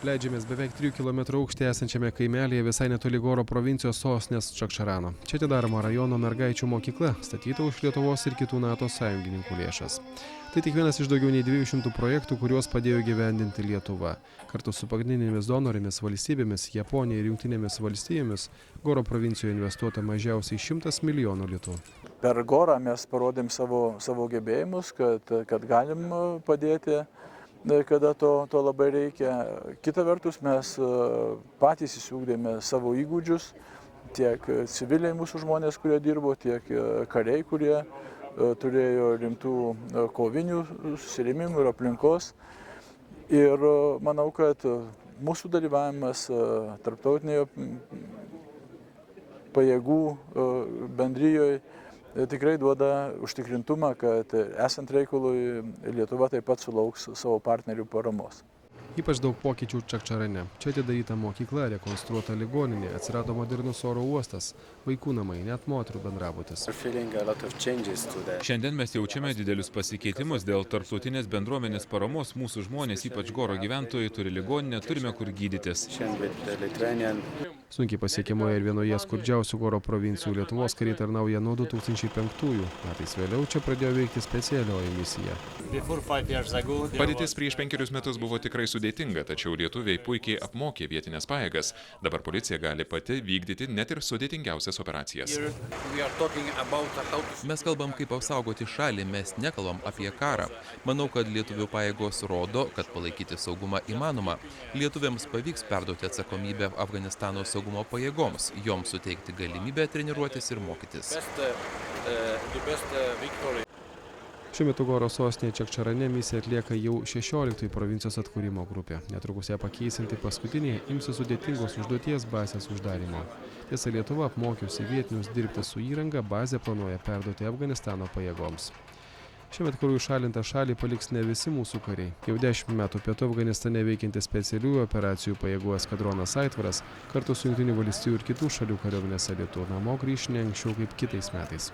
Leidžiamės beveik 3 km aukšte esančiame kaimelėje visai netoli Goro provincijos sostinės Čakčarano. Čia atidaroma rajono mergaičių mokykla, statyta už Lietuvos ir kitų NATO sąjungininkų lėšas. Tai tik vienas iš daugiau nei 200 projektų, kuriuos padėjo įgyvendinti Lietuva. Kartu su pagrindinėmis donorėmis valstybėmis, Japonija ir Jungtinėmis valstijomis, Goro provincijoje investuota mažiausiai 100 milijonų litų. Per Gorą mes parodėm savo gebėjimus, kad galim padėti, kada to labai reikia. Kita vertus, mes patys įsiugdėme savo įgūdžius, tiek civiliai mūsų žmonės, kurie dirbo, tiek kariai, kurie turėjo rimtų kovinių susirėmimų ir aplinkos. Ir manau, kad mūsų dalyvavimas tarptautinėje pajėgų bendrijoje tikrai duoda užtikrintumą, kad esant reikalui Lietuva taip pat sulauks savo partnerių paramos. Ypač daug pokyčių Čakčarane. Čia atidaryta mokykla, rekonstruota ligoninė, atsirado modernus oro uostas, vaikų namai, net moterų bendrabutis. Šiandien mes jaučiame didelius pasikeitimus dėl tarptautinės bendruomenės paramos. Mūsų žmonės, ypač Goro gyventojai, turi ligoninę, turime kur gydytis. Sunkiai pasiekiamoje ir vienoje skurdžiausių Goro provincijų Lietuvos kariai tarnauja nuo 2005 metais. Vėliau čia pradėjo veikti specialioji misija. Padėtis prieš 5 metus buvo tikrai sudėtinga, tačiau lietuviai puikiai apmokė vietinės pajėgas. Dabar policija gali pati vykdyti net ir sudėtingiausias operacijas. Mes kalbam, kaip apsaugoti šalį, mes nekalbam apie karą. Manau, kad lietuvių pajėgos rodo, kad palaikyti saugumą įmanoma. Lietuviams pavyks perduoti atsakomybę Afganistano saugumo pajėgoms, joms suteikti galimybę treniruotis ir mokytis. Šiuo metu Goro sostinėje Čakčarane misiją atlieka jau 16 provincijos atkūrimo grupė. Netrukus ją pakeisinti paskutinė imsis sudėtingos užduoties bazės uždarymo. Tiesa, Lietuva apmokiusi vietinius dirbti su įranga, bazę planuoja perduoti Afganistano pajėgoms. Šiemet karų įšalintą šalį paliks ne visi mūsų kariai. Jau 10 metų pietų Afganistane veikiantis specialiųjų operacijų pajėgų eskadronas Aitvaras kartu su Jungtinių valstijų ir kitų šalių kariuomenės elitu namo grįš ne anksčiau kaip kitais metais.